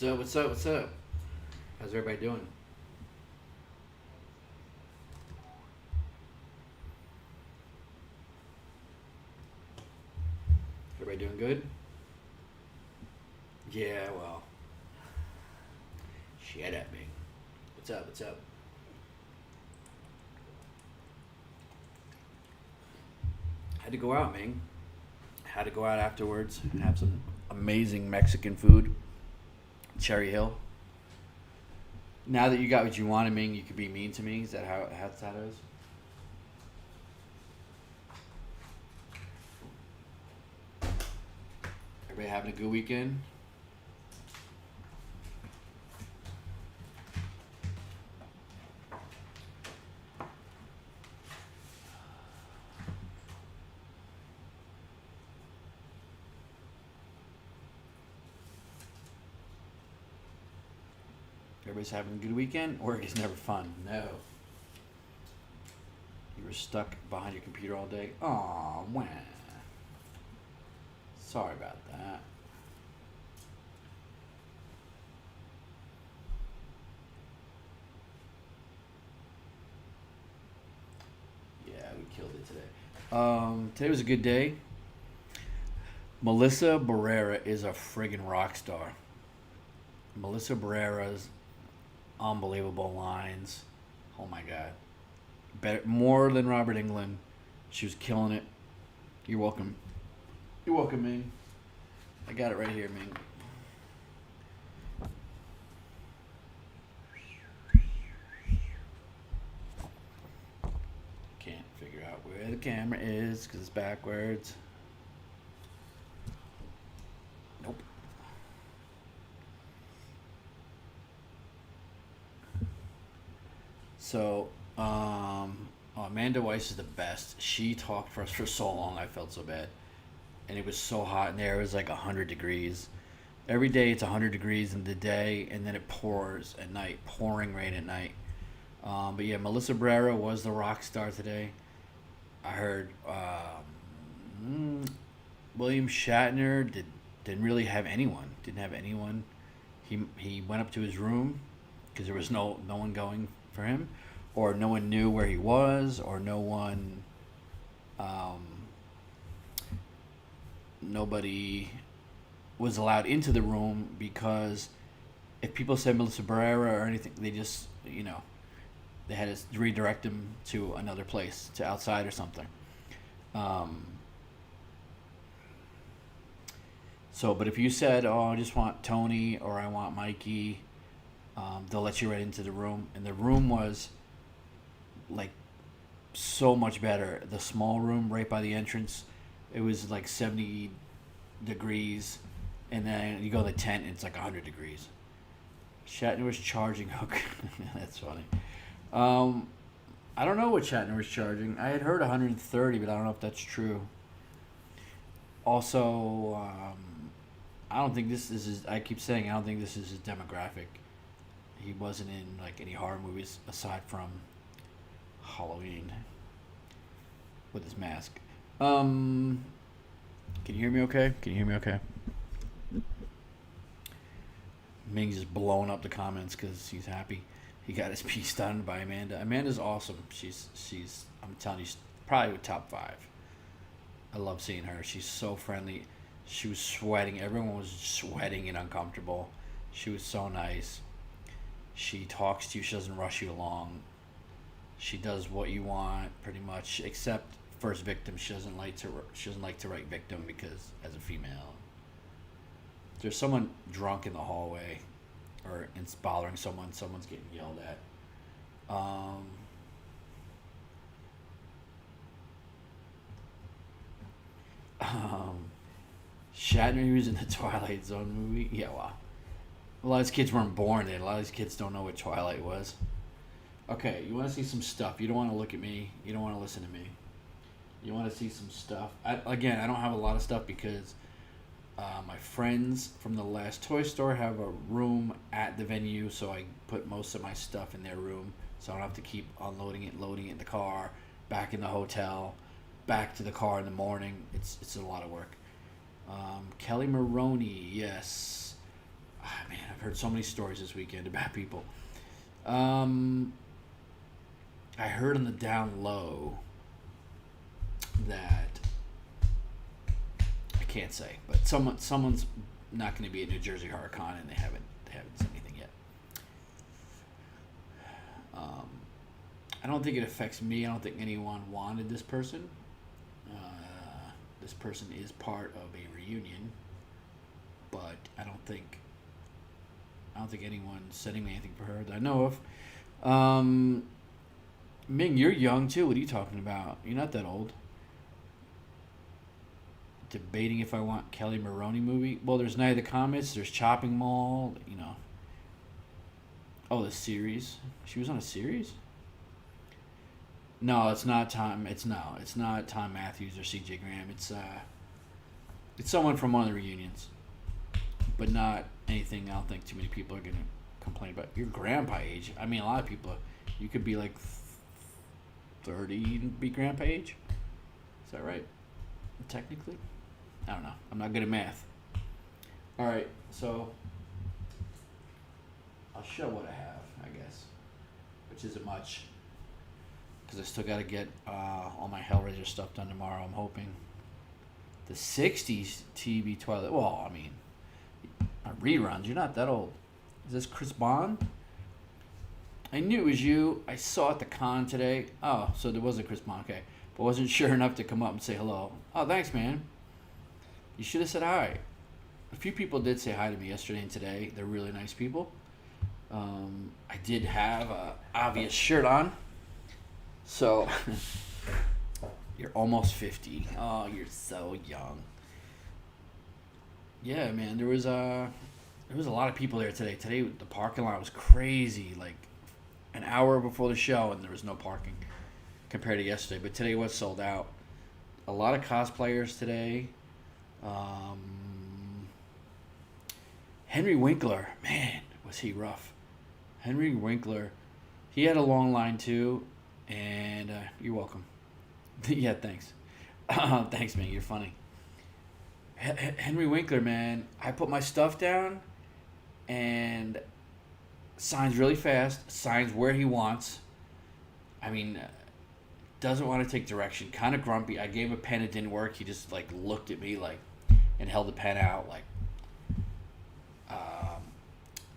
What's up? What's up? What's up? How's everybody doing? Everybody doing good? Yeah, well, shit at me. What's up? What's up? Had to go out, man. Had to go out afterwards and have some amazing Mexican food. Cherry Hill. Now that you got what you wanted, Ming, you could be mean to me. Is that how that is? Everybody having a good weekend? Everybody's having a good weekend? Work is never fun. No. You were stuck behind your computer all day? Aw, wah. Sorry about that. Yeah, we killed it today. Today was a good day. Melissa Barrera is a friggin' rock star. Melissa Barrera's unbelievable lines. Oh my god. Better more than Robert England. She was killing it. You're welcome. You're welcome, Ming. I got it right here, Ming. Can't figure out where the camera is because it's backwards. Nope. So, Amanda Weiss is the best. She talked for us for so long. I felt so bad, and it was so hot in there. It was like 100 degrees. Every day it's 100 degrees in the day, and then it pours at night, pouring rain at night. But yeah, Melissa Barrera was the rock star today. I heard William Shatner didn't really have anyone. Didn't have anyone. He went up to his room because there was no one going for him, or no one knew where he was, or no one, um, nobody was allowed into the room because if people said Melissa Barrera or anything, they just they had to redirect him to another place, to outside or something. Um, so, but if you said, "Oh, I just want Tony" or "I want Mikey," they'll let you right into the room, and the room was like so much better. The small room right by the entrance, it was like 70 degrees, and then you go to the tent, and it's like 100 degrees. Shatner was charging hook. That's funny. Um, I don't know what Shatner was charging. I had heard 130, but I don't know if that's true. Also, I don't think this is his. I keep saying I don't think this is his demographic. He wasn't in like any horror movies aside from Halloween with his mask. Um, can you hear me okay? Can you hear me okay? Ming's just blowing up the comments because he's happy. He got his piece done by Amanda. Amanda's awesome. She's I'm telling you, she's probably top five. I love seeing her. She's so friendly. She was sweating. Everyone was sweating and uncomfortable. She was so nice. She talks to you. She doesn't rush you along. She does what you want pretty much, except first victim. She doesn't like to write victim because as a female, there's someone drunk in the hallway, or it's bothering someone. Someone's getting yelled at. Um, um, Shatner, he was in the Twilight Zone movie. Yeah, well, a lot of these kids weren't born then. A lot of these kids don't know what Twilight was. Okay, you want to see some stuff. You don't want to look at me. You don't want to listen to me. You want to see some stuff. Again, I don't have a lot of stuff because my friends from the last toy store have a room at the venue, so I put most of my stuff in their room, so I don't have to keep unloading it, loading it in the car, back in the hotel, back to the car in the morning. It's a lot of work. Kelly Maroney, yes. Man, I've heard so many stories this weekend about people. Um, I heard on the down low that I can't say, but someone's not going to be at New Jersey Horror Con, and they haven't said anything yet. Um, I don't think it affects me. I don't think anyone wanted this person. This person is part of a reunion, but I don't think anyone's sending me anything for her that I know of. Ming, you're young too. What are you talking about? You're not that old. Debating if I want Kelly Maroney movie. Well, there's Night of the Comets. There's Chopping Mall. You know. Oh, the series. She was on a series. No, it's not Tom. It's not Tom Matthews or C.J. Graham. It's someone from one of the reunions, but not anything. I don't think too many people are gonna complain about your grandpa age. I mean, a lot of people. You could be like 30 and be grandpa age. Is that right? Technically, I don't know. I'm not good at math. All right, so I'll show what I have, I guess, which isn't much. Because I still got to get all my Hellraiser stuff done tomorrow, I'm hoping. The 60s TV Twilight. Well, I mean, reruns. You're not that old. Is this Chris Bond? I knew it was you. I saw it at the con today. Oh, so there was a Chris Bond. Okay. But wasn't sure enough to come up and say hello. Oh, thanks, man. You should have said hi. A few people did say hi to me yesterday and today. They're really nice people. I did have a obvious shirt on. So, you're almost 50. Oh, you're so young. Yeah, man, there was a lot of people there today. Today, the parking lot was crazy. Like, an hour before the show, and there was no parking compared to yesterday. But today was sold out. A lot of cosplayers today. Henry Winkler, man, was he rough. Henry Winkler, he had a long line too. And you're welcome. Yeah, thanks. Thanks, man. You're funny. Henry Winkler, man. I put my stuff down and signs really fast. Signs where he wants. I mean, doesn't want to take direction. Kind of grumpy. I gave him a pen. It didn't work. He just like looked at me like and held the pen out like.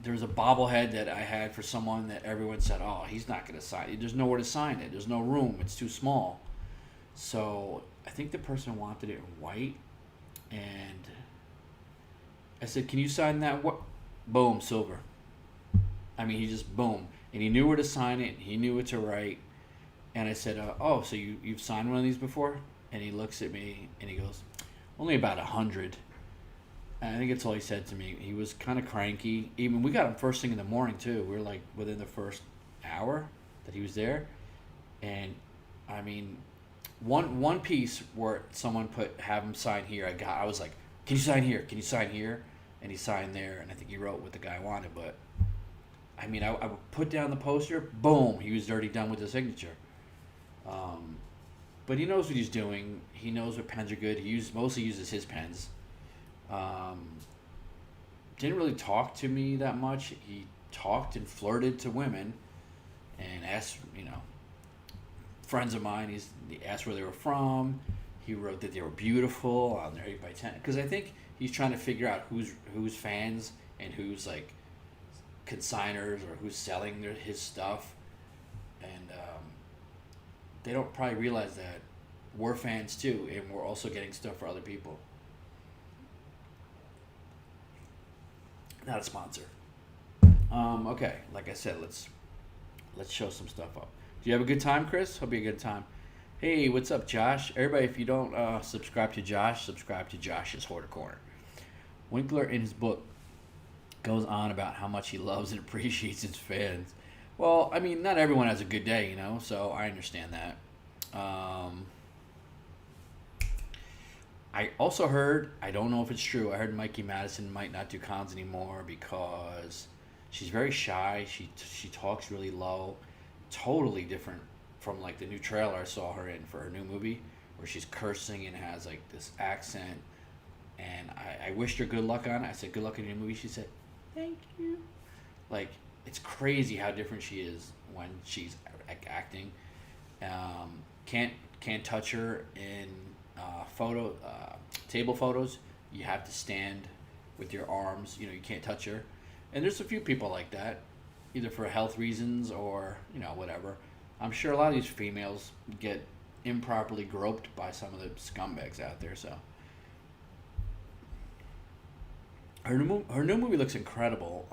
There was a bobblehead that I had for someone that everyone said, oh, he's not going to sign it. There's nowhere to sign it. There's no room. It's too small. So I think the person wanted it in white. And I said, can you sign that? What? Boom, silver. I mean, he just, boom. And he knew where to sign it. He knew what to write. And I said, oh, so you've signed one of these before? And he looks at me and he goes, only about 100. And I think that's all he said to me. He was kind of cranky. Even we got him first thing in the morning too. We were like within the first hour that he was there, and I mean, one piece where someone put have him sign here. I was like, can you sign here? Can you sign here? And he signed there, and I think he wrote what the guy wanted. But I mean, I would put down the poster. Boom, he was already done with the signature. But he knows what he's doing. He knows what pens are good. He mostly uses his pens. Didn't really talk to me that much. He talked and flirted to women and asked, friends of mine, he asked where they were from. He wrote that they were beautiful on their 8x10. Because I think he's trying to figure out who's fans and who's like consigners or who's selling his stuff. And they don't probably realize that we're fans too, and we're also getting stuff for other people. Not a sponsor. Okay, like I said, let's show some stuff up. Do you have a good time, Chris? Hope you had a good time. Hey, what's up, Josh? Everybody, if you don't subscribe to Josh, subscribe to Josh's Hoarder Corner. Winkler, in his book, goes on about how much he loves and appreciates his fans. Well, I mean, not everyone has a good day, so I understand that. I also heard, I don't know if it's true, I heard Mikey Madison might not do cons anymore because she's very shy. She talks really low. Totally different from like the new trailer I saw her in for her new movie where she's cursing and has like this accent. And I wished her good luck on it. I said, good luck in your movie. She said, thank you. Like, it's crazy how different she is when she's acting. Um, can't touch her in photo table photos. You have to stand with your arms. You can't touch her. And there's a few people like that, either for health reasons or whatever. I'm sure a lot of these females get improperly groped by some of the scumbags out there. So her new movie looks incredible.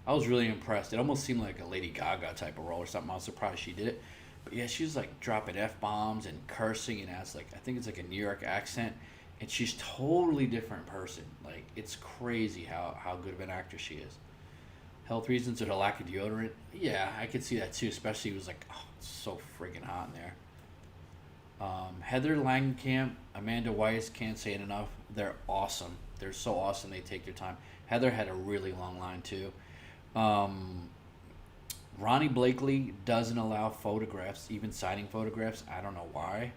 I was really impressed. It almost seemed like a Lady Gaga type of role or something. I was surprised she did it. But yeah, she's like dropping F bombs and cursing and has like I think it's like a New York accent. And she's totally different person. Like it's crazy how good of an actress she is. Health reasons or the lack of deodorant. Yeah, I could see that too. Especially it was like, oh, it's so freaking hot in there. Heather Langenkamp, Amanda Weiss, can't say it enough. They're awesome. They're so awesome. They take their time. Heather had a really long line too. Ronnie Blakely doesn't allow photographs, even signing photographs. I don't know why.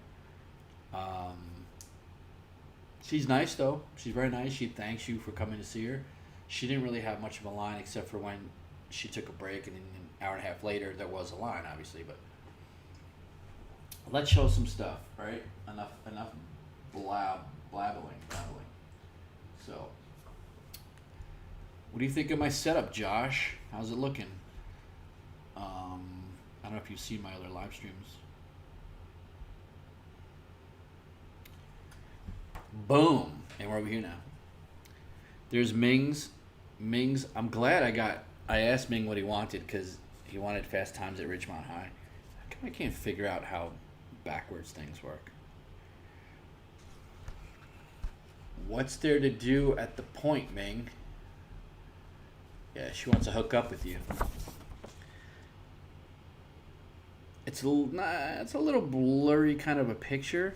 She's nice though. She's very nice. She thanks you for coming to see her. She didn't really have much of a line except for when she took a break, and then an hour and a half later there was a line, obviously. But let's show some stuff, right? Enough blabbling. So, what do you think of my setup, Josh? How's it looking? I don't know if you've seen my other live streams. Boom, and we're over here now. There's Ming's. I'm glad I asked Ming what he wanted because he wanted Fast Times at Ridgemont High. I can't figure out how backwards things work. What's there to do at the point, Ming? Yeah, she wants to hook up with you. It's a little blurry kind of a picture.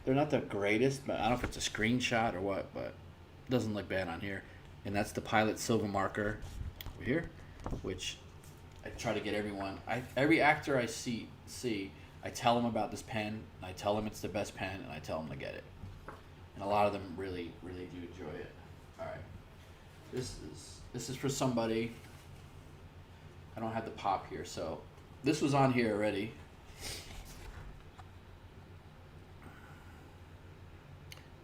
They're not the greatest, but I don't know if it's a screenshot or what, but it doesn't look bad on here. And that's the Pilot Silver Marker over here, which I try to get everyone. Every actor I see, I tell them about this pen, and I tell them it's the best pen, and I tell them to get it. And a lot of them really, really do enjoy it. All right, this is for somebody. I don't have the pop here, so this was on here already.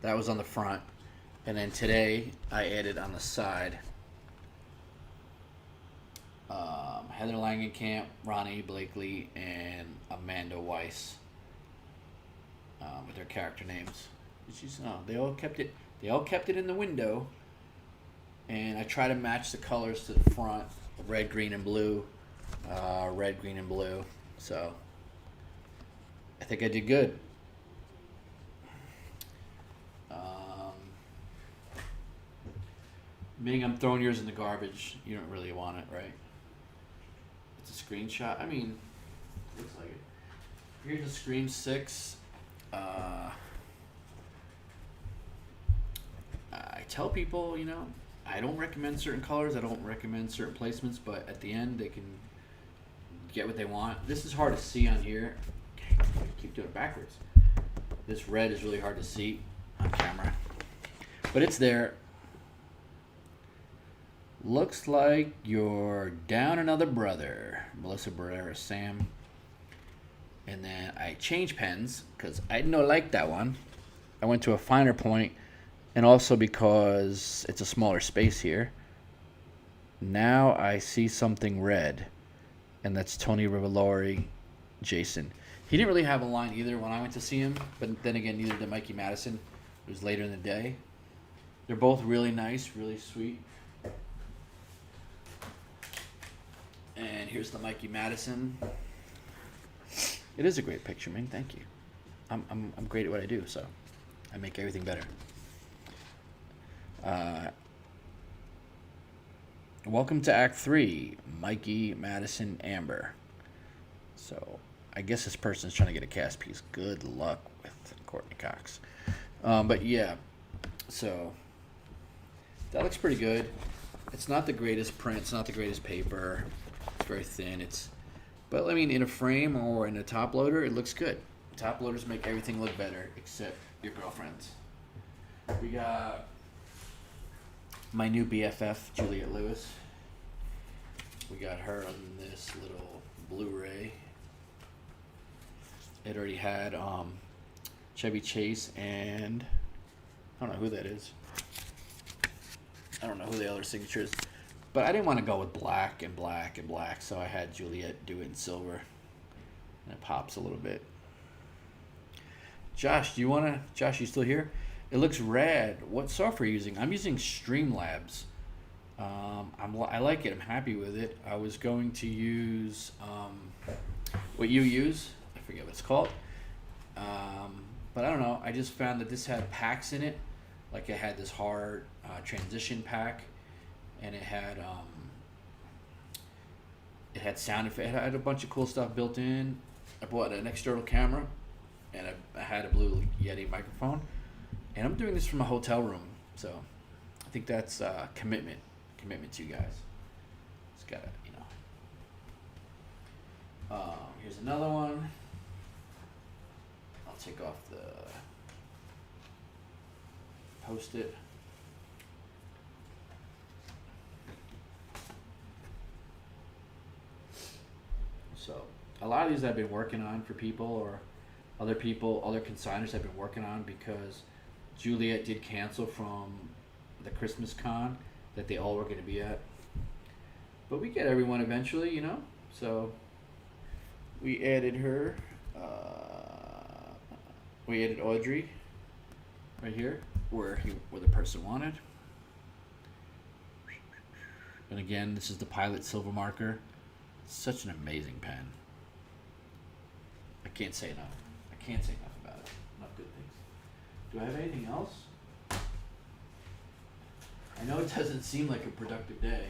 That was on the front. And then today, I added on the side Heather Langenkamp, Ronnie Blakely, and Amanda Weiss with their character names. They all kept it. They all kept it in the window. And I try to match the colors to the front: red, green, and blue. Red, green, and blue. So I think I did good. Ming, I'm throwing yours in the garbage. You don't really want it, right? It's a screenshot. I mean, looks like it. Here's a Scream 6. I tell people, I don't recommend certain colors. I don't recommend certain placements, but at the end, they can get what they want. This is hard to see on here. Okay, I keep doing it backwards. This red is really hard to see on camera, but it's there. Looks like you're down another brother. Melissa Barrera, Sam. And then I changed pens because I didn't like that one. I went to a finer point, and also because it's a smaller space here. Now I see something red, and that's Tony Rivolori, Jason. He didn't really have a line either when I went to see him, but then again, neither did Mikey Madison. It was later in the day. They're both really nice, really sweet. And here's the Mikey Madison. It is a great picture, Ming. Thank you. I'm great at what I do, so I make everything better. Welcome to Act 3, Mikey Madison Amber. So I guess this person's trying to get a cast piece. Good luck with Courtney Cox. But yeah, so that looks pretty good. It's not the greatest print. It's not the greatest paper. It's very thin. But I mean, in a frame or in a top loader, it looks good. Top loaders make everything look better, except your girlfriend's. We got My new BFF, Juliette Lewis. We got her on this little Blu-ray. It already had Chevy Chase and I don't know who that is. I don't know who the other signature is. But I didn't want to go with black and black and black, so I had Juliette do it in silver. And it pops a little bit. Josh, Josh, you still here? It looks rad. What software are you using? I'm using Streamlabs. I like it. I'm happy with it. I was going to use what you use. I forget what it's called. But I don't know. I just found that this had packs in it. Like it had this hard transition pack, and it had sound effects. It had a bunch of cool stuff built in. I bought an external camera, and I had a Blue Yeti microphone. And I'm doing this from a hotel room, so I think that's commitment to you guys. Just gotta, here's another one. I'll take off the Post-it. So a lot of these I've been working on for people, or other consigners I've been working on, because Juliette did cancel from the Christmas con that they all were going to be at. But we get everyone eventually, So we added her. We added Audrey right here, where the person wanted. And again, this is the Pilot Silver Marker. Such an amazing pen. I can't say enough. About it. Enough good things. Do I have anything else? I know it doesn't seem like a productive day,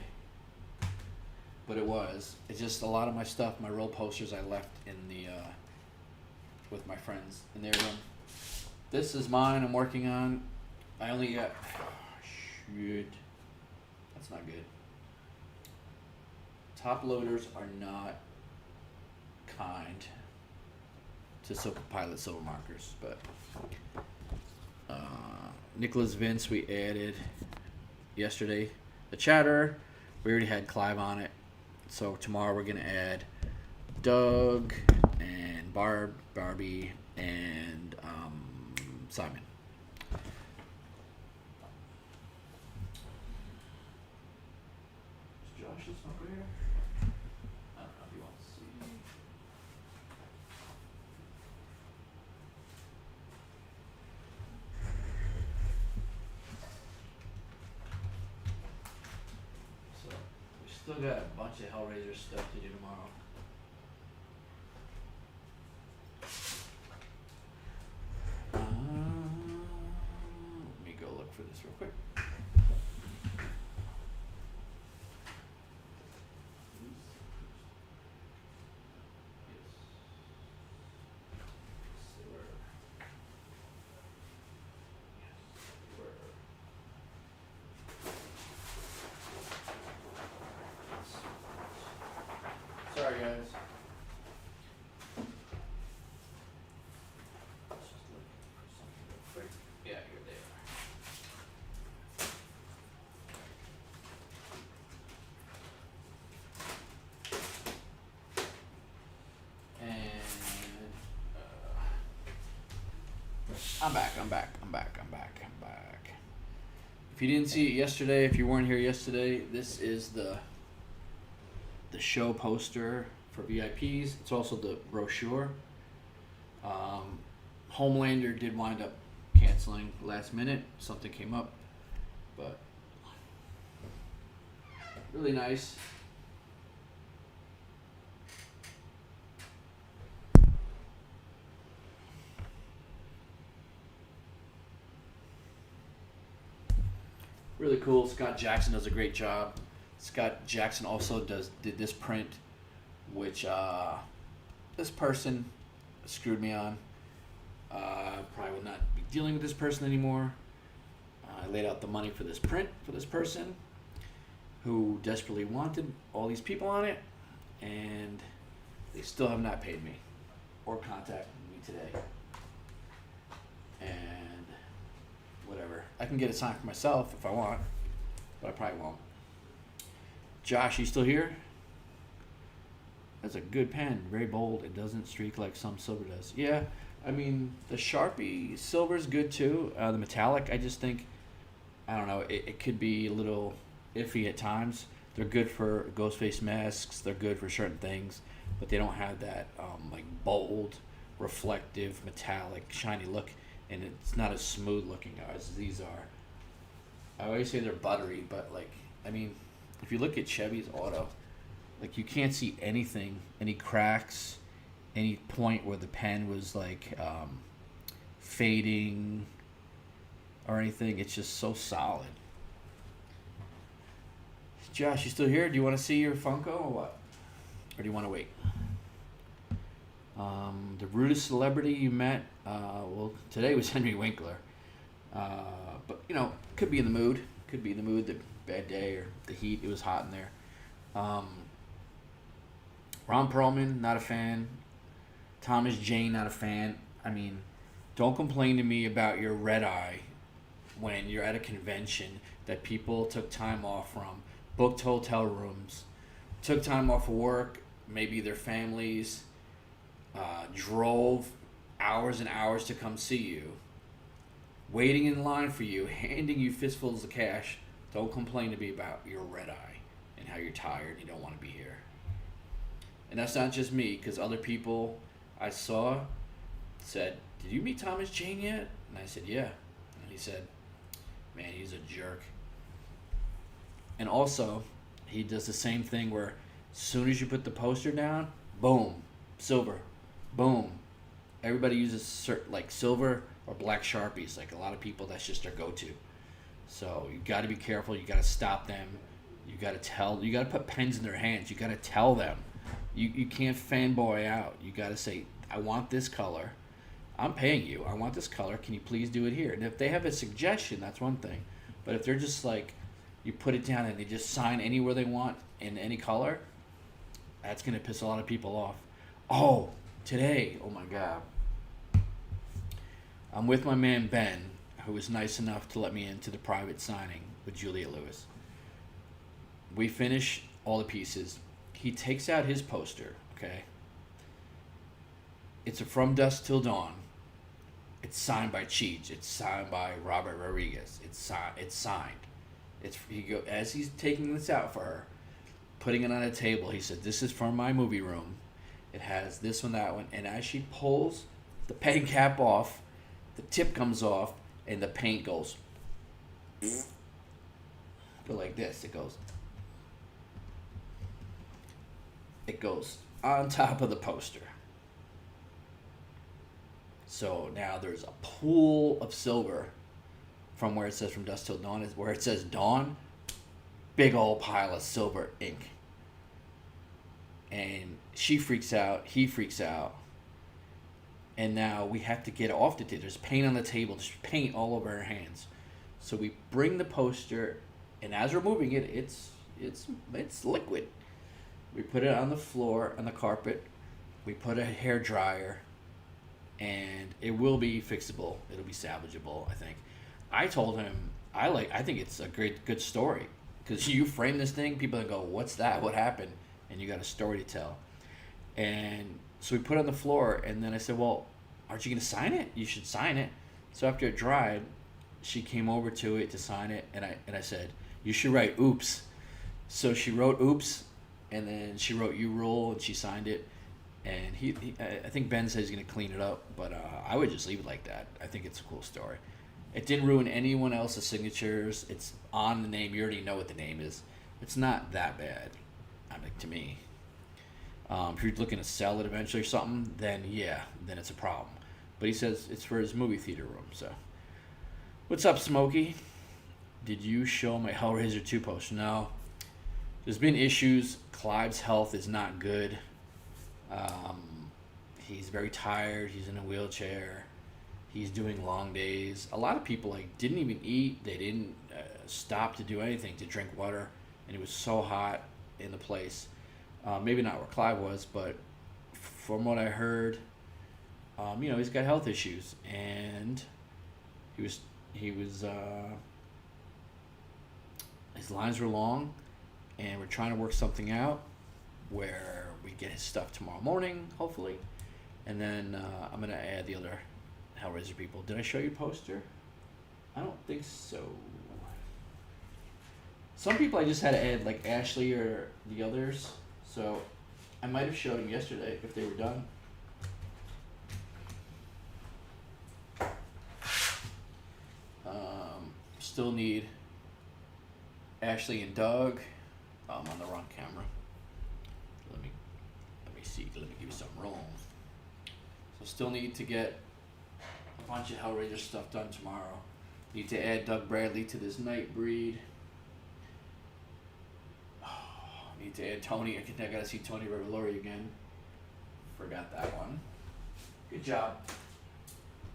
but it was. It's just a lot of my stuff, my roll posters, I left in the with my friends in their room. This is mine. I'm working on. I only got. Shoot, that's not good. Top loaders are not kind to Pilot Silver Markers, but Nicholas Vince we added yesterday. The Chatterer, we already had Clive on it, so tomorrow we're gonna add Doug and Barbie and Simon. Is Josh over here? I don't know if he wants to see. So we still got a bunch of Hellraiser stuff to do tomorrow. Let me go look for this real quick. Sorry, guys. Yeah, here they are. And I'm back. If you didn't see it yesterday, if you weren't here yesterday, this is the show poster for VIPs. It's also the brochure. Homelander did wind up canceling last minute. Something came up, but really nice. Really cool. Scott Jackson does a great job. Scott Jackson also did this print, which this person screwed me on. Probably will not be dealing with this person anymore. I laid out the money for this print for this person who desperately wanted all these people on it, and they still have not paid me or contacted me today. And whatever. I can get it signed for myself if I want. but I probably won't. Josh, you still here? That's a good pen. Very bold. It doesn't streak like some silver does. Yeah, I mean, the Sharpie silver's good too. The metallic, I just think, I don't know, it could be a little iffy at times. They're good for ghost face masks. They're good for certain things, but they don't have that like bold, reflective, metallic, shiny look, and it's not as smooth looking as these are. I always say they're buttery, but like, I mean, if you look at Chevy's auto, like you can't see anything, any cracks, any point where the pen was like fading or anything. It's just so solid. Josh, you still here? Do you want to see your Funko or what? Or do you want to wait? The rudest celebrity you met? Well, today was Henry Winkler. But, you know, could be in the mood. Could be in the mood, the bad day or the heat. It was hot in there. Ron Perlman, not a fan. Thomas Jane, not a fan. I mean, don't complain to me about your red eye when you're at a convention that people took time off from, booked hotel rooms, took time off of work, maybe their families, drove hours and hours to come see you, waiting in line for you, handing you fistfuls of cash. Don't complain to me about your red eye and how you're tired and you don't want to be here. And that's not just me, because other people I saw said, "Did you meet Thomas Jane yet?" And I said, "Yeah." And he said, "Man, he's a jerk." And also, he does the same thing where as soon as you put the poster down, boom, silver, boom. Everybody uses like silver or black Sharpies. Like a lot of people, that's just their go-to. So you got to be careful. You got to stop them. You got to tell. You got to put pens in their hands. You got to tell them. You can't fanboy out. You got to say, "I want this color. I'm paying you. I want this color. Can you please do it here?" And if they have a suggestion, that's one thing. But if they're just like, you put it down and they just sign anywhere they want in any color, that's going to piss a lot of people off. Oh, today, oh my God. I'm with my man Ben, who was nice enough to let me into the private signing with Juliette Lewis. We finish all the pieces. He takes out his poster, okay? It's a From Dusk Till Dawn. It's signed by Cheech. It's signed by Robert Rodriguez. It's signed. As he's taking this out for her, putting it on a table, he said, "This is from my movie room. It has this one, that one." And as she pulls the pen cap off, the tip comes off, and the paint goes. Go like this. It goes on top of the poster. So now there's a pool of silver from where it says From Dusk Till Dawn, is where it says Dawn, big old pile of silver ink. And she freaks out, he freaks out. And now we have to get off the table. There's paint on the table, there's paint all over our hands. So we bring the poster, and as we're moving it, it's liquid. We put it on the floor, on the carpet. We put a hair dryer, and it will be fixable. It'll be salvageable, I think. I told him I think it's a good story, because you frame this thing, people go, "What's that? What happened?" And you got a story to tell. And so we put it on the floor, and then I said, "Well, aren't you gonna sign it? You should sign it." So after it dried, she came over to it to sign it, and I said, "You should write oops." So she wrote oops, and then she wrote "you rule," and she signed it. And I think Ben says he's gonna clean it up, but I would just leave it like that. I think it's a cool story. It didn't ruin anyone else's signatures. It's on the name. You already know what the name is. It's not that bad, I mean, to me. If you're looking to sell it eventually or something, then it's a problem. But he says it's for his movie theater room. So, what's up, Smokey? Did you show my Hellraiser 2 post? No. There's been issues. Clive's health is not good. He's very tired. He's in a wheelchair. He's doing long days. A lot of people didn't even eat. They didn't stop to do anything, to drink water, and it was so hot in the place. Maybe not where Clive was, but from what I heard, he's got health issues, and he was his lines were long, and we're trying to work something out where we get his stuff tomorrow morning, hopefully, and then I'm gonna add the other Hellraiser people. Did I show you poster? I don't think so. Some people I just had to add, like Ashley or the others. So I might have showed them yesterday if they were done. Still need Ashley and Doug. I'm on the wrong camera. Let me see. Let me give you some room. So still need to get a bunch of Hellraiser stuff done tomorrow. Need to add Doug Bradley to this Nightbreed. Need to add Tony. I gotta see Tony Revolori again. Forgot that one. Good job.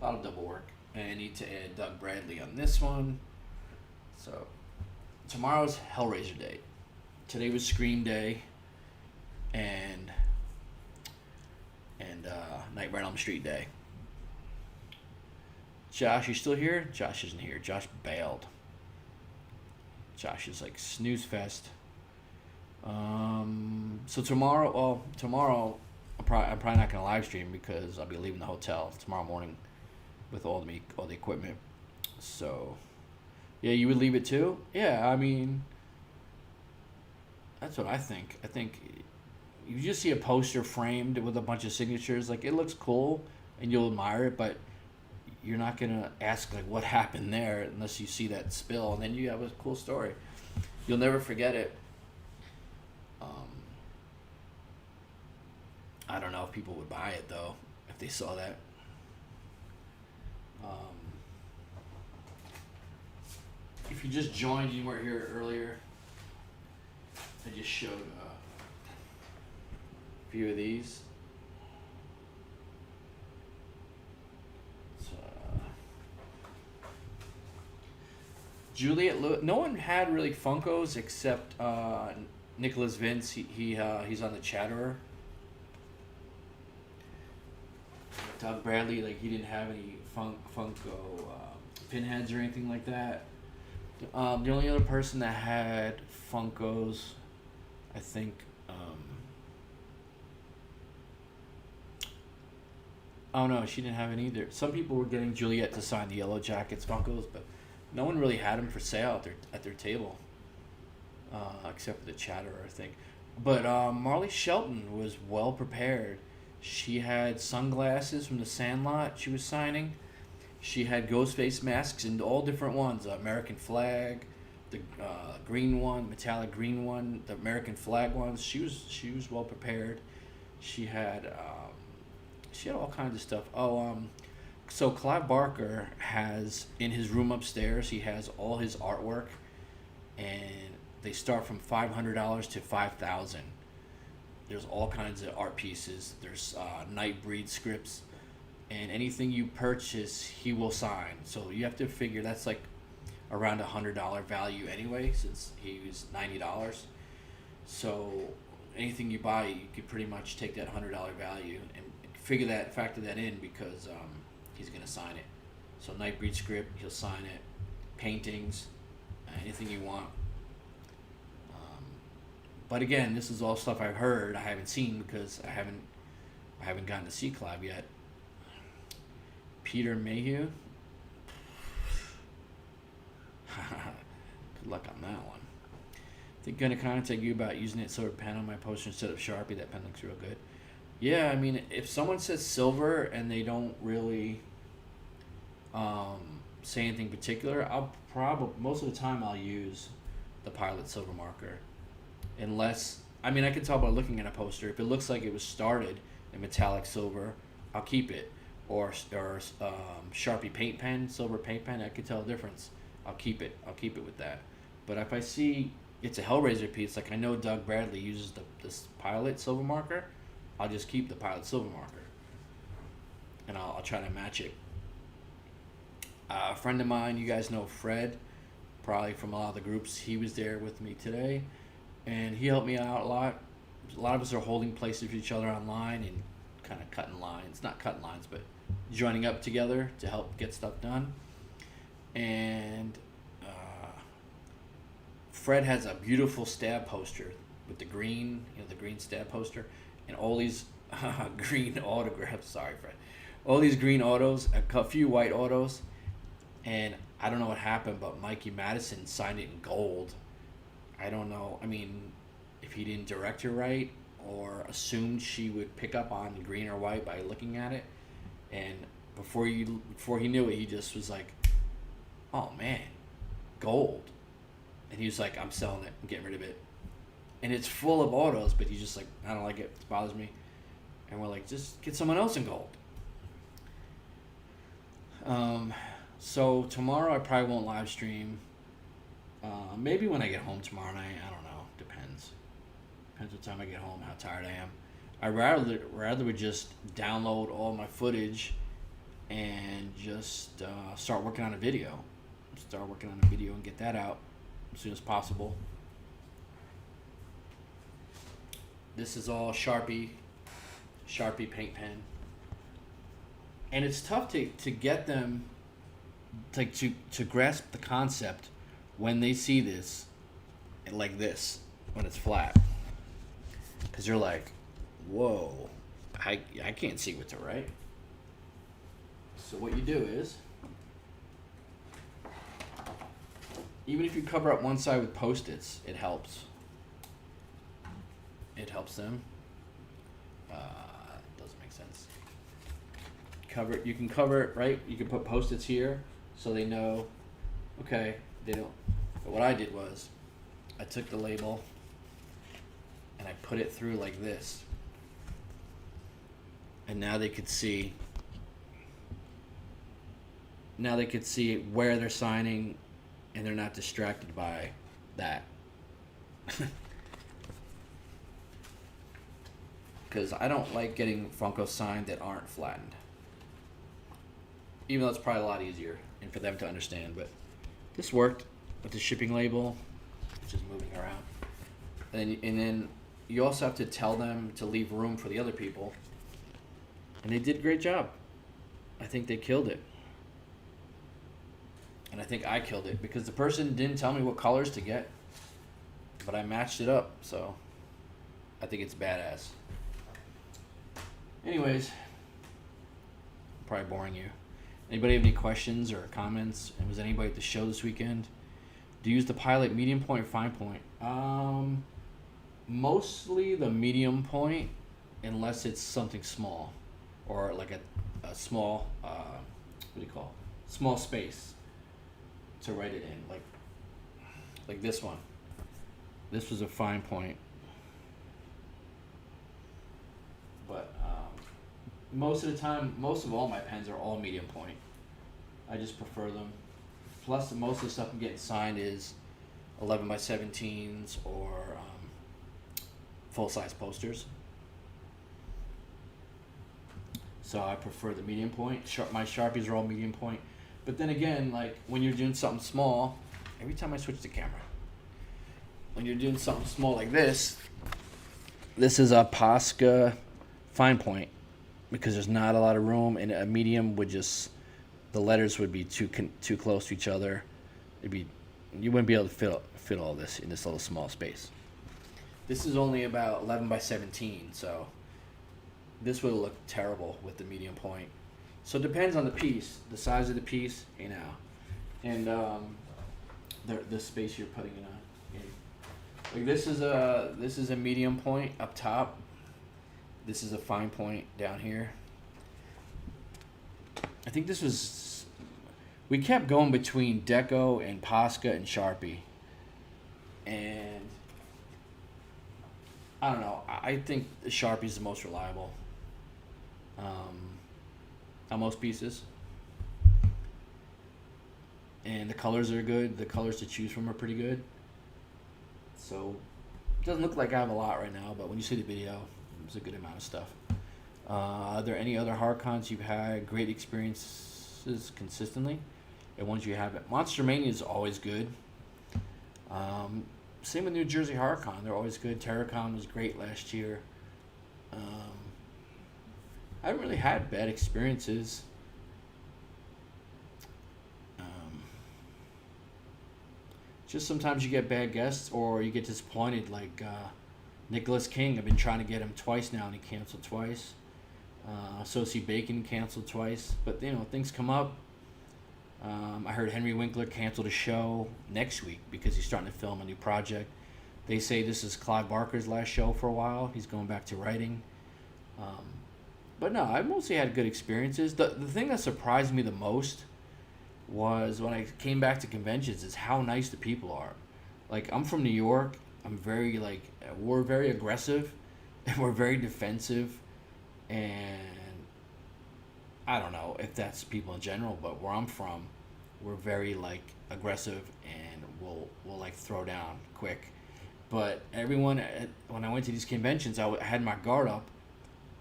A lot of double work. And I need to add Doug Bradley on this one. So tomorrow's Hellraiser Day. Today was Scream Day. And Nightmare on Elm Street Day. Josh, you still here? Josh isn't here. Josh bailed. Josh is like snooze fest. So tomorrow, I'm probably not gonna live stream because I'll be leaving the hotel tomorrow morning with all the equipment. So, yeah, you would leave it too? Yeah, I mean, that's what I think. I think you just see a poster framed with a bunch of signatures, like it looks cool and you'll admire it, but you're not gonna ask like what happened there unless you see that spill, and then you have a cool story. You'll never forget it. I don't know if people would buy it though if they saw that. If you just joined, you weren't here earlier. I just showed a few of these. Juliet Lewis. No one had really Funkos except Nicholas Vince. He's on the Chatterer. Doug Bradley, like he didn't have any Funko pinheads or anything like that. The only other person that had Funkos, I think. Oh no, she didn't have any either. Some people were getting Juliet to sign the Yellow Jackets Funkos, but no one really had them for sale at their table, except for the Chatterer, I think. But Marley Shelton was well prepared. She had sunglasses from the Sandlot she was signing. She had Ghostface masks in all different ones. American flag, the green one, metallic green one, the American flag ones. She was well prepared. She had all kinds of stuff. So Clive Barker has in his room upstairs. He has all his artwork, and they start from $500 to $5,000. There's all kinds of art pieces. There's Nightbreed scripts, and anything you purchase, he will sign. So you have to figure that's like around $100 value anyway, since he was $90. So anything you buy, you could pretty much take that $100 value and factor that in because he's gonna sign it. So Nightbreed script, he'll sign it. Paintings, anything you want. But again, this is all stuff I've heard. I haven't seen because I haven't gotten to see Clive yet. Peter Mayhew. Good luck on that one. They're gonna contact you about using it silver pen on my poster instead of Sharpie. That pen looks real good. Yeah, I mean, if someone says silver and they don't really say anything particular, most of the time I'll use the Pilot silver marker. Unless, I mean, I can tell by looking at a poster. If it looks like it was started in metallic silver, I'll keep it. Or Sharpie paint pen, silver paint pen, I can tell the difference. I'll keep it with that. But if I see it's a Hellraiser piece, like I know Doug Bradley uses this Pilot silver marker, I'll just keep the Pilot silver marker. And I'll try to match it. A friend of mine, you guys know Fred, probably from a lot of the groups, he was there with me today. And he helped me out a lot. A lot of us are holding places for each other online and kind of cutting lines. Not cutting lines, but joining up together to help get stuff done. And Fred has a beautiful stab poster with the green, the green stab poster, and all these green autographs. Sorry, Fred. All these green autos, a few white autos, and I don't know what happened, but Mikey Madison signed it in gold. I don't know. I mean, if he didn't direct her right, or assumed she would pick up on green or white by looking at it, and before he knew it, he just was like, "Oh man, gold," and he was like, "I'm selling it. I'm getting rid of it." And it's full of autos, but he's just like, "I don't like it. It bothers me." And we're like, "Just get someone else in gold." So tomorrow I probably won't live stream. Maybe when I get home tomorrow night. I don't know. Depends. Depends what time I get home, how tired I am. I rather would just download all my footage and just start working on a video. Start working on a video and get that out as soon as possible. This is all Sharpie paint pen. And it's tough to get them to grasp the concept when they see this like this, when it's flat. Because you're like, whoa, I can't see what to write. So what you do is, even if you cover up one side with Post-its, it helps. It helps them. Doesn't make sense. You can cover it, right? You can put Post-its here so they know, okay, they don't. But what I did was, I took the label and I put it through like this. And now they could see where they're signing, and they're not distracted by that. Because I don't like getting Funko signed that aren't flattened. Even though it's probably a lot easier and for them to understand. But this worked with the shipping label, which is moving around. And then you also have to tell them to leave room for the other people. And they did a great job. I think they killed it. And I think I killed it because the person didn't tell me what colors to get, but I matched it up, so I think it's badass. Anyways, I'm probably boring you. Anybody have any questions or comments? And was anybody at the show this weekend? Do you use the Pilot medium point or fine point? Mostly the medium point, unless it's something small, or like a small, small space to write it in, like this one. This was a fine point, but most of the time, most of all my pens are all medium point. I just prefer them. Plus, most of the stuff I'm getting signed is 11 by 17s or full-size posters. So I prefer the medium point. My Sharpies are all medium point. But then again, like when you're doing something small, every time I switch the camera, when you're doing something small like this is a Posca fine point because there's not a lot of room, and a medium would just, the letters would be too close to each other. You wouldn't be able to fit all this in this little small space. This is only about 11 by 17, so this would look terrible with the medium point. So it depends on the piece, the size of the piece, and the space you're putting it on. Like this is a medium point up top. This is a fine point down here. I think this was, we kept going between Deco and Posca and Sharpie, and I don't know. I think the Sharpie is the most reliable on most pieces, and the colors are good. The colors to choose from are pretty good. So it doesn't look like I have a lot right now, but when you see the video, it's a good amount of stuff. Are there any other hard cons you've had great experiences consistently, and ones you haven't? Monster Mania is always good. Same with New Jersey Hard Con, they're always good. Terracon was great last year. I haven't really had bad experiences. Just sometimes you get bad guests or you get disappointed. Like Nicholas King, I've been trying to get him twice now, and he canceled twice. Associate Bacon canceled twice, but things come up. I heard Henry Winkler canceled a show next week because he's starting to film a new project. They say this is Clive Barker's last show for a while. He's going back to writing. Um, but no, I mostly had good experiences. The thing that surprised me the most was when I came back to conventions is how nice the people are. Like, I'm from New York. I'm very like we're very aggressive and we're very defensive, and I don't know if that's people in general, but where I'm from, we're very like aggressive and we'll like throw down quick. But everyone when I went to these conventions, had my guard up,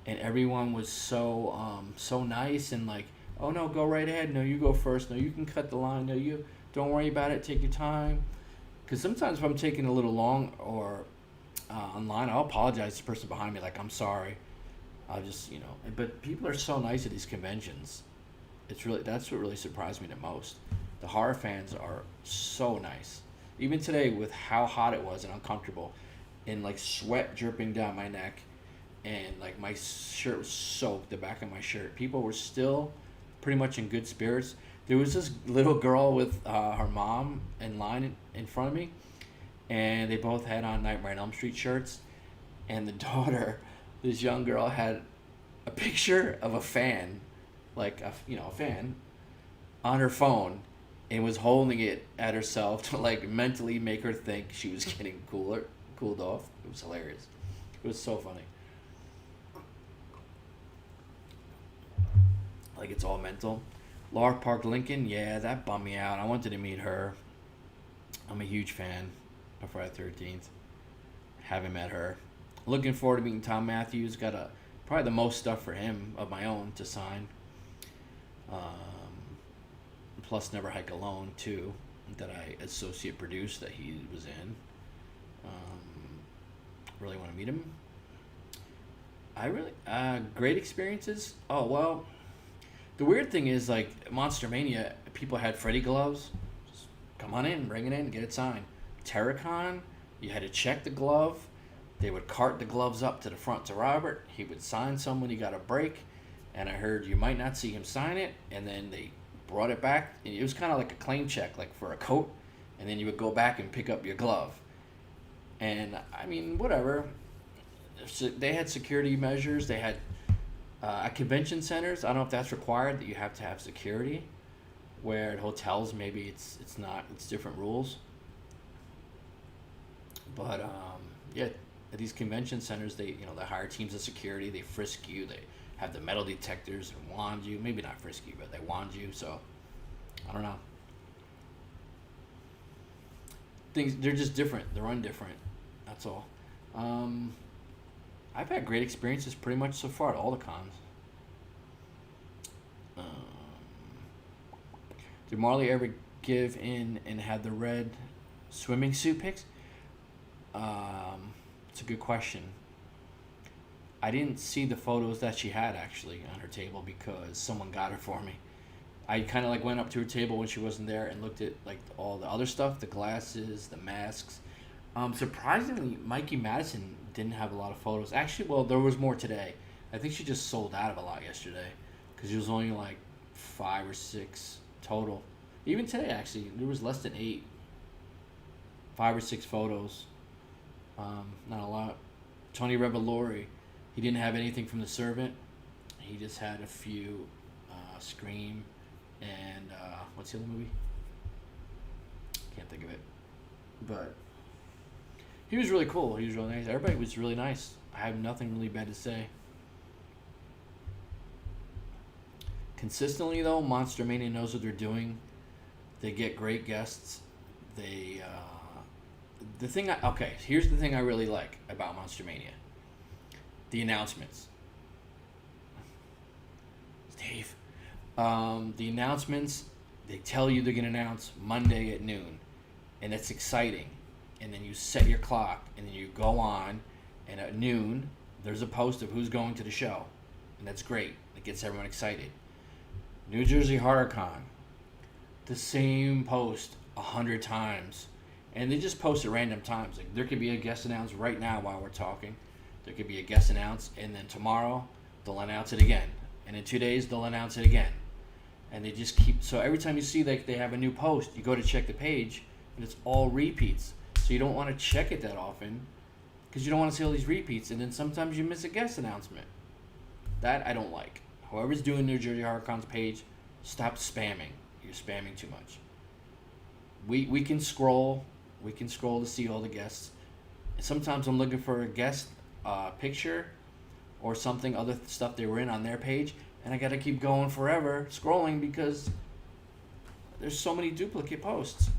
and everyone was so nice and like, oh no, go right ahead. No, you go first. No, you can cut the line. No, you don't worry about it. Take your time. Because sometimes if I'm taking a little long or online, I'll apologize to the person behind me. Like, I'm sorry. I'll just But people are so nice at these conventions. That's what really surprised me the most. The horror fans are so nice. Even today, with how hot it was and uncomfortable, and like sweat dripping down my neck, and like my shirt was soaked, the back of my shirt. People were still pretty much in good spirits. There was this little girl with her mom in line in front of me, and they both had on Nightmare on Elm Street shirts. And the daughter, this young girl, had a picture of a fan, like a fan, on her phone, and was holding it at herself to like mentally make her think she was getting cooled off. It was hilarious. It was so funny. Like, it's all mental. Laura Park Lincoln, yeah, that bummed me out. I wanted to meet her. I'm a huge fan of Friday the 13th. Haven't met her. Looking forward to meeting Tom Matthews. Got probably the most stuff for him of my own to sign. Plus Never Hike Alone, too, that I associate produced that he was in. Really want to meet him. Great experiences. Oh, well, the weird thing is, like, Monster Mania, people had Freddy gloves. Just come on in, bring it in, get it signed. Terracon, you had to check the glove. They would cart the gloves up to the front to Robert. He would sign some when he got a break. And I heard you might not see him sign it. And then they brought it back. It was kind of like a claim check, like for a coat. And then you would go back and pick up your glove. And, I mean, whatever. So they had security measures. They had at convention centers, I don't know if that's required, that you have to have security. Where at hotels, maybe it's not. It's different rules. But yeah, at these convention centers, they hire teams of security. They frisk you. They have the metal detectors and wand you. Maybe not frisk you, but they wand you. So I don't know. They're just different. They're run different. That's all. I've had great experiences pretty much so far at all the cons. Um, did Marley ever give in and have the red swimming suit pics? It's a good question. I didn't see the photos that she had actually on her table because someone got her for me. I kind of like went up to her table when she wasn't there and looked at like all the other stuff, the glasses, the masks. Surprisingly, Mikey Madison didn't have a lot of photos. Actually, well, there was more today. I think she just sold out of a lot yesterday because there was only like 5 or 6 total. Even today, actually, there was less than 8. 5 or 6 photos. Not a lot. Tony Revolori, he didn't have anything from The Servant. He just had a few Scream and what's the other movie? Can't think of it. But he was really cool. He was really nice. Everybody was really nice. I have nothing really bad to say. Consistently, though, Monster Mania knows what they're doing. They get great guests. They here's the thing I really like about Monster Mania. The announcements. Dave. The announcements, they tell you they're going to announce Monday at noon. And it's exciting. And then you set your clock. And then you go on. And at noon, there's a post of who's going to the show. And that's great. It gets everyone excited. New Jersey Horror Con. The same post 100 times. and they just post at random times. Like there could be a guest announced right now while we're talking. There could be a guest announced, and then tomorrow they'll announce it again, and in 2 days they'll announce it again, and they just keep. So every time you see like they have a new post, you go to check the page, and it's all repeats. So you don't want to check it that often, because you don't want to see all these repeats, and then sometimes you miss a guest announcement. That I don't like. Whoever's doing New Jersey HorrorCon's page, stop spamming. You're spamming too much. We can scroll. We can scroll to see all the guests. Sometimes I'm looking for a guest picture or something, other stuff they were in on their page, and I got to keep going forever scrolling because there's so many duplicate posts.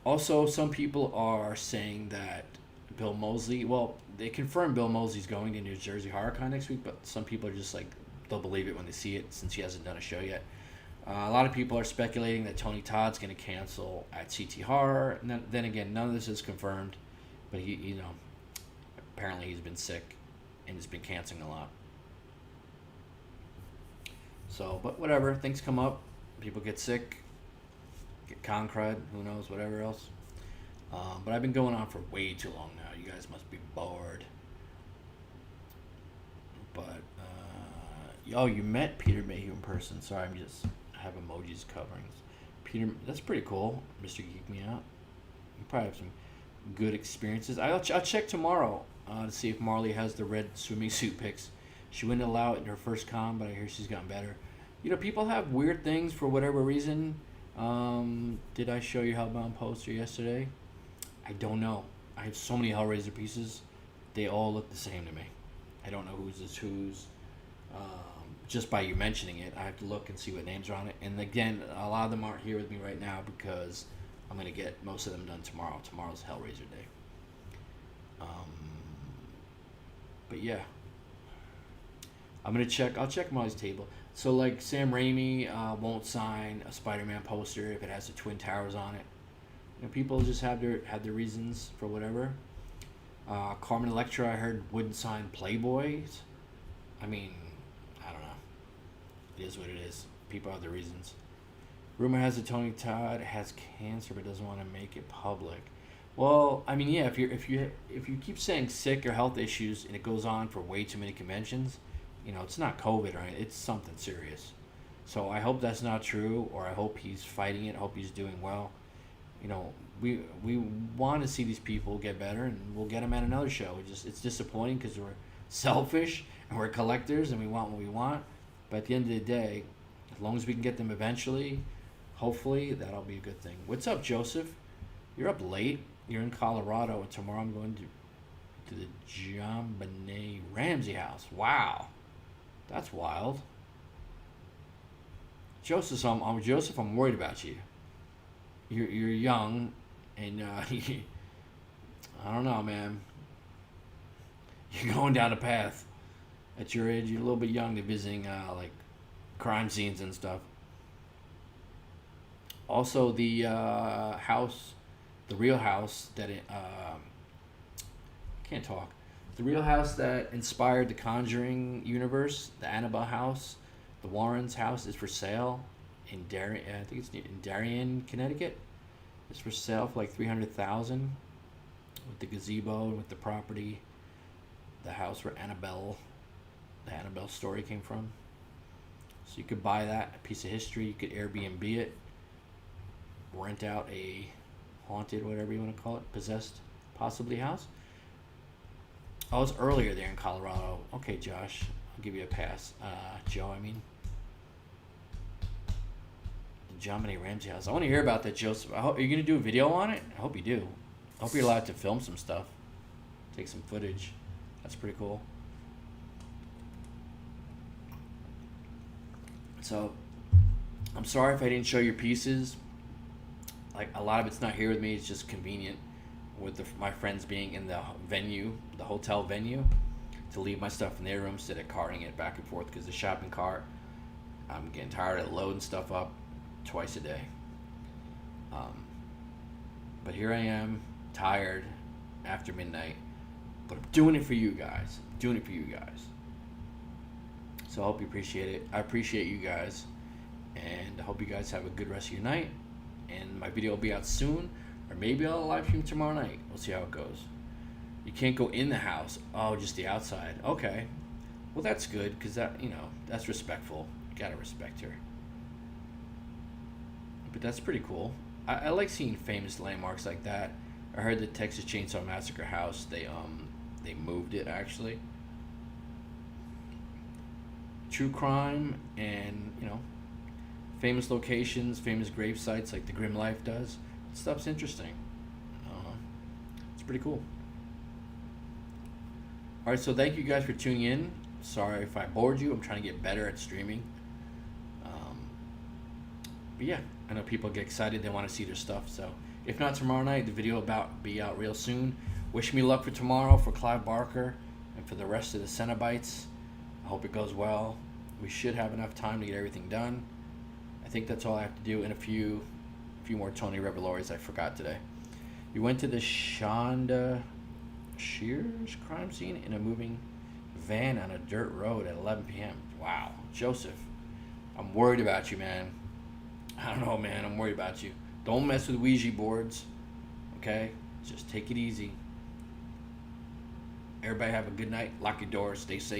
Also, some people are saying that Bill Moseley, well, they confirmed Bill Moseley's going to New Jersey HorrorCon next week, but some people are just like, they'll believe it when they see it since he hasn't done a show yet. A lot of people are speculating that Tony Todd's going to cancel at CT Horror. And then again, none of this is confirmed, but he, apparently he's been sick and has been canceling a lot. So, but whatever, things come up, people get sick, get con crud, who knows, whatever else. But I've been going on for way too long now. You guys must be bored. But, you met Peter Mayhew in person. Sorry, I have emojis coverings. Peter, that's pretty cool, Mr. Geek Me Out. You probably have some good experiences. I'll check tomorrow to see if Marley has the red swimming suit pics. She wouldn't allow it in her first con, but I hear she's gotten better. People have weird things for whatever reason. Did I show you Hellbound poster yesterday? I don't know. I have so many Hellraiser pieces. They all look the same to me. I don't know whose is whose. Just by you mentioning it, I have to look and see what names are on it. And again, a lot of them aren't here with me right now because I'm going to get most of them done tomorrow. Tomorrow's Hellraiser Day. But yeah. I'll check Molly's table. So like Sam Raimi won't sign a Spider-Man poster if it has the Twin Towers on it. People just have their reasons for whatever. Carmen Electra, I heard, wouldn't sign Playboys. I mean, I don't know. It is what it is. People have their reasons. Rumor has it Tony Todd has cancer but doesn't want to make it public. Well, I mean, yeah, if you keep saying sick or health issues and it goes on for way too many conventions, it's not COVID, right? It's something serious. So I hope that's not true, or I hope he's fighting it. I hope he's doing well. We want to see these people get better, and we'll get them at another show. It's disappointing because we're selfish and we're collectors and we want what we want. But at the end of the day, as long as we can get them eventually, hopefully that'll be a good thing. What's up, Joseph? You're up late. You're in Colorado, and tomorrow I'm going to the John Benet Ramsey house. Wow, that's wild. Joseph, I'm worried about you. You're young, and I don't know, man. You're going down a path. At your age, you're a little bit young to visiting like crime scenes and stuff. Also, the house, the real house that can't talk. The real house that inspired the Conjuring universe, the Annabelle house, the Warrens house, is for sale in Darien. I think it's in Darien, Connecticut. It's for sale for like $300,000 with the gazebo and with the property, the house where the Annabelle story came from. So you could buy that, a piece of history. You could Airbnb it, rent out a haunted, whatever you want to call it, possessed, possibly house. Oh, it's earlier there in Colorado. Okay, Josh, I'll give you a pass. Joe, I mean. The John Benet Ramsey house. I want to hear about that, Joseph. Are you going to do a video on it? I hope you do. I hope you're allowed to film some stuff. Take some footage. That's pretty cool. So, I'm sorry if I didn't show your pieces. Like, a lot of it's not here with me. It's just convenient with my friends being in the venue, the hotel venue, to leave my stuff in their room instead of carting it back and forth, because the shopping cart, I'm getting tired of loading stuff up twice a day. But here I am, tired after midnight, but I'm doing it for you guys. So I hope you appreciate it. I appreciate you guys, and I hope you guys have a good rest of your night. and my video will be out soon, or maybe I'll live stream tomorrow night. We'll see how it goes. You can't go in the house. Oh, just the outside. Okay. Well, that's good, because that, that's respectful. You gotta respect her. But that's pretty cool. I like seeing famous landmarks like that. I heard the Texas Chainsaw Massacre house, they moved it, actually. True crime and, famous locations, famous grave sites like the Grim Life does. Stuff's interesting. It's pretty cool. Alright, so thank you guys for tuning in. Sorry if I bored you. I'm trying to get better at streaming. But yeah, I know people get excited. They want to see their stuff. So if not tomorrow night, the video will be out real soon. Wish me luck for tomorrow for Clive Barker and for the rest of the Cenobites. I hope it goes well. We should have enough time to get everything done. I think that's all I have to do, and a few more Tony Revelories I forgot today. We went to the Shonda Shears crime scene in a moving van on a dirt road at 11 p.m. Wow. Joseph, I'm worried about you, man. I don't know, man. I'm worried about you. Don't mess with Ouija boards, okay? Just take it easy. Everybody have a good night. Lock your doors. Stay safe.